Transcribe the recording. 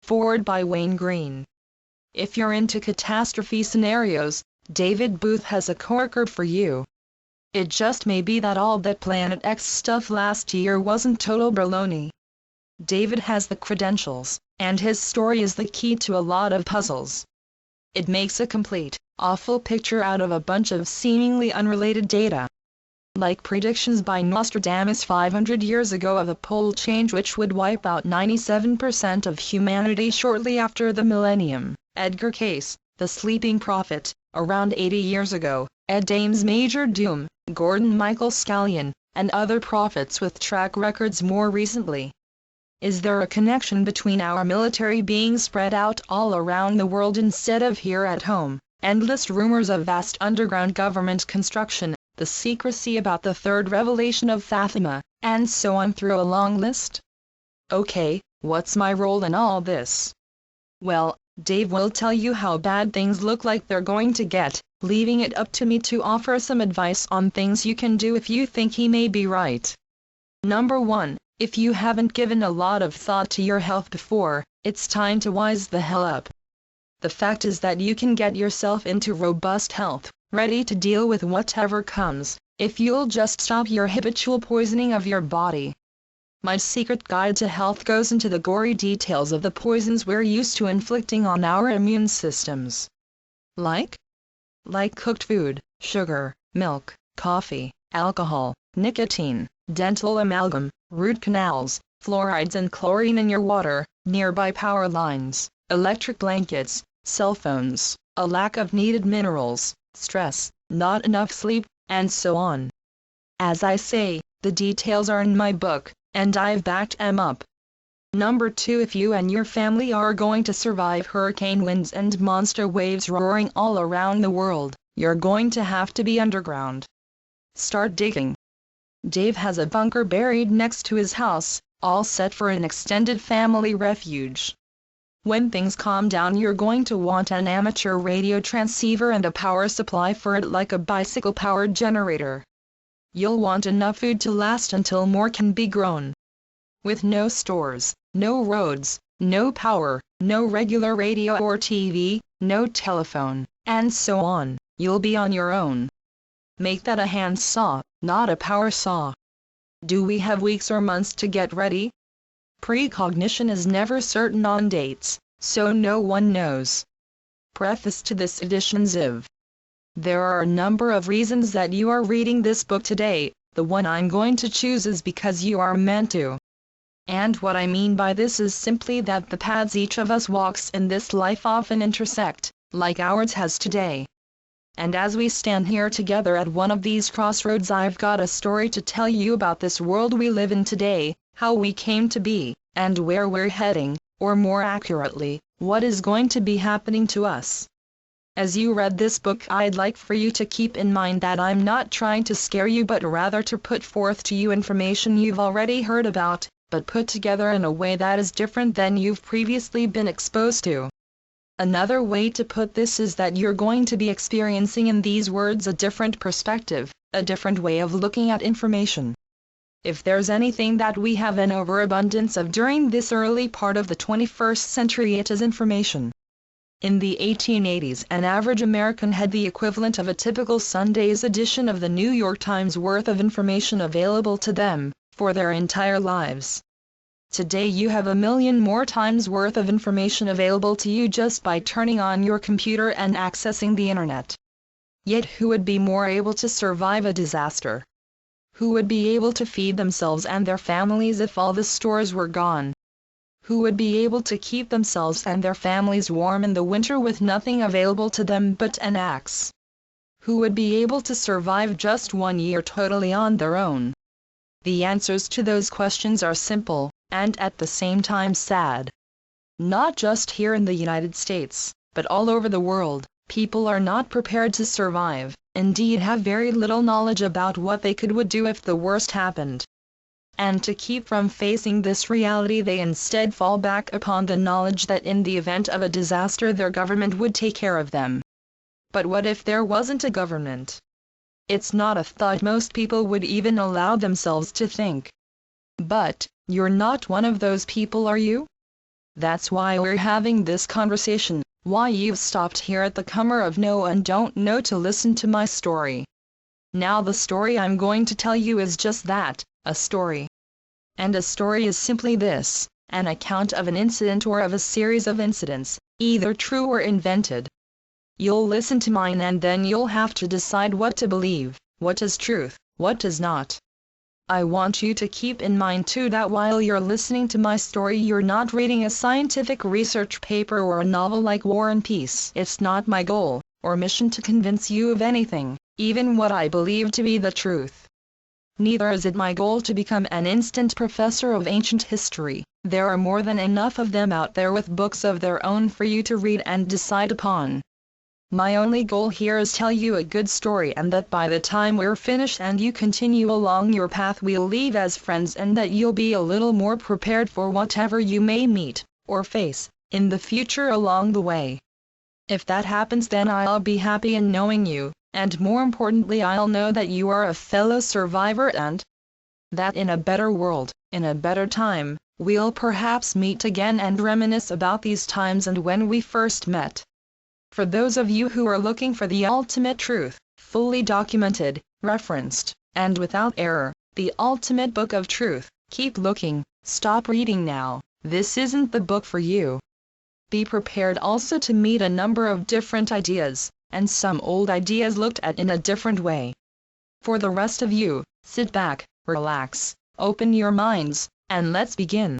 Forward by Wayne Green. If you're into catastrophe scenarios, David Booth has a corker for you. It just may be that all that Planet X stuff last year wasn't total baloney. David has the credentials, and his story is the key to a lot of puzzles. It makes a complete, awful picture out of a bunch of seemingly unrelated data. Like predictions by Nostradamus 500 years ago of a pole change which would wipe out 97% of humanity shortly after the millennium, Edgar Cayce, the sleeping prophet, around 80 years ago, Ed Dames Major Doom, Gordon Michael Scallion, and other prophets with track records more recently. Is there a connection between our military being spread out all around the world instead of here at home, endless rumors of vast underground government construction, the secrecy about the third revelation of Fatima, and so on through a long list? Okay, what's my role in all this? Well, Dave will tell you how bad things look like they're going to get, leaving it up to me to offer some advice on things you can do if you think he may be right. Number 1, if you haven't given a lot of thought to your health before, it's time to wise the hell up. The fact is that you can get yourself into robust health, ready to deal with whatever comes, if you'll just stop your habitual poisoning of your body. My secret guide to health goes into the gory details of the poisons we're used to inflicting on our immune systems. Like cooked food, sugar, milk, coffee, alcohol, nicotine, dental amalgam, root canals, fluorides and chlorine in your water, nearby power lines, electric blankets, cell phones, a lack of needed minerals, stress, not enough sleep, and so on. As I say, the details are in my book, and I've backed them up. Number 2, if you and your family are going to survive hurricane winds and monster waves roaring all around the world, you're going to have to be underground. Start digging. Dave has a bunker buried next to his house, all set for an extended family refuge. When things calm down, you're going to want an amateur radio transceiver and a power supply for it like a bicycle-powered generator. You'll want enough food to last until more can be grown. With no stores, no roads, no power, no regular radio or TV, no telephone, and so on, you'll be on your own. Make that a hand saw, not a power saw. Do we have weeks or months to get ready? Precognition is never certain on dates, so no one knows. Preface to this edition's IV. There are a number of reasons that you are reading this book today. The one I'm going to choose is because you are meant to. And what I mean by this is simply that the paths each of us walks in this life often intersect, like ours has today. And as we stand here together at one of these crossroads, I've got a story to tell you about this world we live in today, how we came to be, and where we're heading, or more accurately, what is going to be happening to us. As you read this book, I'd like for you to keep in mind that I'm not trying to scare you, but rather to put forth to you information you've already heard about, but put together in a way that is different than you've previously been exposed to. Another way to put this is that you're going to be experiencing in these words a different perspective, a different way of looking at information. If there's anything that we have an overabundance of during this early part of the 21st century, it is information. In the 1880s, an average American had the equivalent of a typical Sunday's edition of the New York Times worth of information available to them, for their entire lives. Today you have 1 million more times worth of information available to you just by turning on your computer and accessing the internet. Yet who would be more able to survive a disaster? Who would be able to feed themselves and their families if all the stores were gone? Who would be able to keep themselves and their families warm in the winter with nothing available to them but an axe? Who would be able to survive just 1 year totally on their own? The answers to those questions are simple, and at the same time sad. Not just here in the United States, but all over the world, people are not prepared to survive, indeed have very little knowledge about what they would do if the worst happened. And to keep from facing this reality, they instead fall back upon the knowledge that in the event of a disaster their government would take care of them. But what if there wasn't a government? It's not a thought most people would even allow themselves to think. But, you're not one of those people, are you? That's why we're having this conversation, why you've stopped here at the Comer of No and Don't Know to listen to my story. Now the story I'm going to tell you is just that, a story. And a story is simply this, an account of an incident or of a series of incidents, either true or invented. You'll listen to mine and then you'll have to decide what to believe, what is truth, what is not. I want you to keep in mind too that while you're listening to my story you're not reading a scientific research paper or a novel like War and Peace. It's not my goal, or mission to convince you of anything, even what I believe to be the truth. Neither is it my goal to become an instant professor of ancient history. There are more than enough of them out there with books of their own for you to read and decide upon. My only goal here is tell you a good story, and that by the time we're finished and you continue along your path we'll leave as friends, and that you'll be a little more prepared for whatever you may meet, or face, in the future along the way. If that happens then I'll be happy in knowing you, and more importantly I'll know that you are a fellow survivor and that in a better world, in a better time, we'll perhaps meet again and reminisce about these times and when we first met. For those of you who are looking for the ultimate truth, fully documented, referenced, and without error, the ultimate book of truth, keep looking, stop reading now, this isn't the book for you. Be prepared also to meet a number of different ideas, and some old ideas looked at in a different way. For the rest of you, sit back, relax, open your minds, and let's begin.